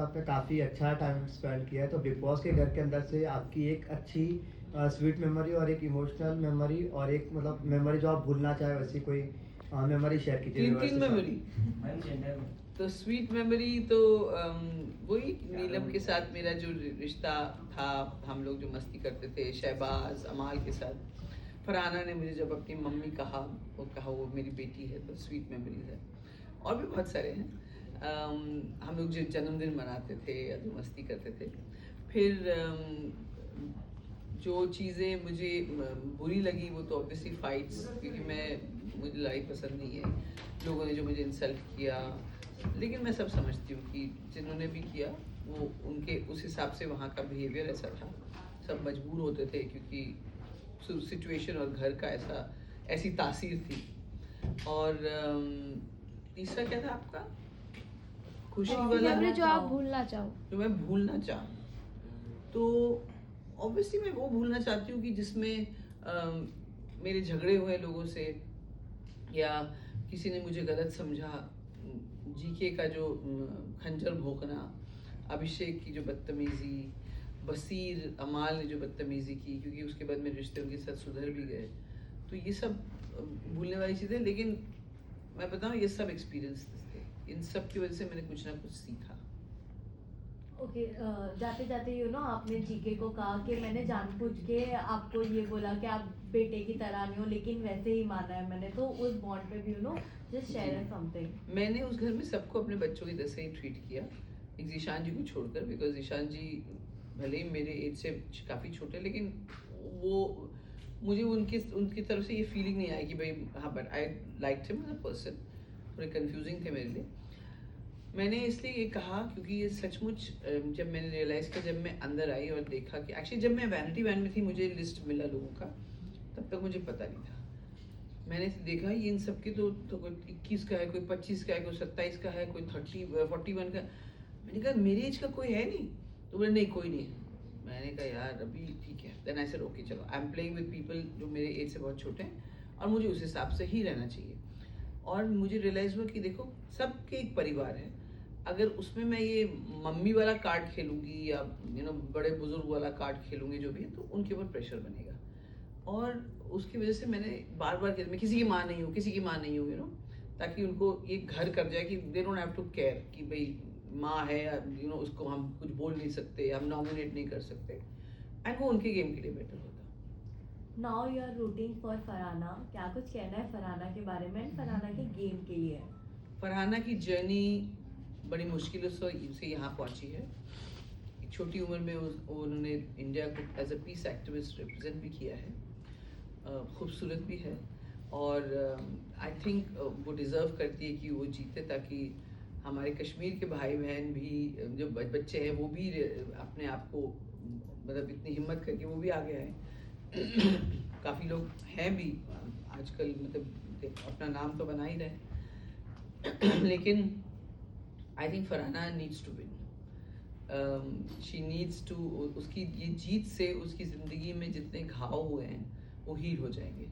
आपने काफ़ी अच्छा टाइम स्पेंड किया है, तो बिग बॉस के घर के अंदर से आपकी एक अच्छी स्वीट मेमोरी और एक इमोशनल मेमोरी और एक मतलब मेमोरी जो आप भूलना चाहे वैसी कोई मेमोरी शेयर कीजिए तीन व्यूअर्स तीन के मेमोरी। साथ। तो स्वीट मेमोरी तो वही नीलम के साथ मेरा जो रिश्ता था, हम लोग जो मस्ती करते थे शहबाज अमाल के साथ। फरहाना ने मुझे जब अपनी मम्मी कहा वो मेरी बेटी है, तो स्वीट मेमोरीज है। और भी बहुत सारे हैं। हम लोग जो जन्मदिन मनाते थे या जो मस्ती करते थे। फिर जो चीज़ें मुझे बुरी लगी वो तो ऑब्वियसली फाइट्स, क्योंकि मुझे लड़ाई पसंद नहीं है। लोगों ने जो मुझे इंसल्ट किया, लेकिन मैं सब समझती हूँ कि जिन्होंने भी किया वो उनके उस हिसाब से वहाँ का बिहेवियर ऐसा था। सब मजबूर होते थे क्योंकि सिचुएशन और घर का ऐसी तासीर थी। और तीसरा क्या था आपका? खुशी वाला जो आप भूलना चाहो, जो मैं भूलना चाहूँ, तो ऑब्वियसली मैं वो भूलना चाहती हूँ कि जिसमें मेरे झगड़े हुए लोगों से, या किसी ने मुझे गलत समझा। जीके का जो खंजर भोंकना, अभिषेक की जो बदतमीजी, बसीर अमाल ने जो बदतमीजी की, क्योंकि उसके बाद मेरे रिश्ते उनके साथ सुधर भी गए। तो ये सब भूलने वाली चीज़ें। लेकिन मैं बताऊँ, ये सब एक्सपीरियंस थे, इन सब की वजह से मैंने कुछ ना कुछ सीखा। ओके जाते जाते आपने जीके को कहा कि मैंने जानबूझ के आपको ये बोला कि आप बेटे की तरह नहीं हो, लेकिन वैसे ही माना है मैंने, तो उस बॉन्ड पे भी जस्ट शेयर समथिंग। मैंने उस घर में सबको अपने बच्चों की तरह से ही ट्रीट किया, एक जीशान जी को छोड़कर। बिकॉज जीशान जी भले ही मेरे एज से काफ़ी छोटे, लेकिन वो मुझे उनकी तरफ से ये फीलिंग नहीं आई कि भाई हाँ, but I like him as a person. थोड़े कंफ्यूजिंग थे मेरे लिए। मैंने इसलिए ये कहा क्योंकि ये सचमुच जब मैंने रियलाइज़ किया, जब मैं अंदर आई और देखा कि एक्चुअली जब मैं वैनिटी वैन में थी, मुझे लिस्ट मिला लोगों का, तब तक मुझे पता नहीं था। मैंने देखा ये इन सब के तो कोई 21 का है, कोई 25 का है, कोई 27 का है, कोई 41 का। मैंने कहा मेरी एज का कोई है नहीं? तो बोले नहीं, कोई नहीं है। मैंने कहा यार अभी ठीक है। देन आई सेड ओके, चलो I am playing with people जो मेरे एज से बहुत छोटे हैं, और मुझे उस हिसाब से ही रहना चाहिए। और मुझे रियलाइज़ हुआ कि देखो, सबके एक परिवार है। अगर उसमें मैं ये मम्मी वाला कार्ड खेलूँगी या बड़े बुजुर्ग वाला कार्ड खेलूँगी जो भी है, तो उनके ऊपर प्रेशर बनेगा। और उसकी वजह से मैंने बार बार कहती, मैं किसी की माँ नहीं हूँ, किसी की माँ नहीं हूँ, ताकि उनको ये घर कर जाए कि they don't have to care कि भाई माँ है, उसको हम कुछ बोल नहीं सकते, हम नॉमिनेट नहीं कर सकते। एंड वो उनके गेम के लिए बेटर होता। Now you are rooting for Farhana, क्या कुछ कहना है फरहाना के बारे में, फरहाना के गेम के लिए? फरहाना की जर्नी बड़ी मुश्किलों से यहाँ पहुँची है। एक छोटी उम्र में उन्होंने इंडिया को as a peace activist represent भी किया है। खूबसूरत भी है, और आई थिंक वो डिज़र्व करती है कि वो जीते, ताकि हमारे कश्मीर के भाई बहन भी, जो बच्चे हैं, वो भी अपने आप को मतलब इतनी हिम्मत करके वो भी आगे आए। काफ़ी लोग हैं भी आजकल, मतलब अपना नाम तो बना ही रहे। लेकिन I think Farhana needs to win. She needs to, उसकी ये जीत से उसकी ज़िंदगी में जितने घाव हुए हैं वो हील हो जाएंगे।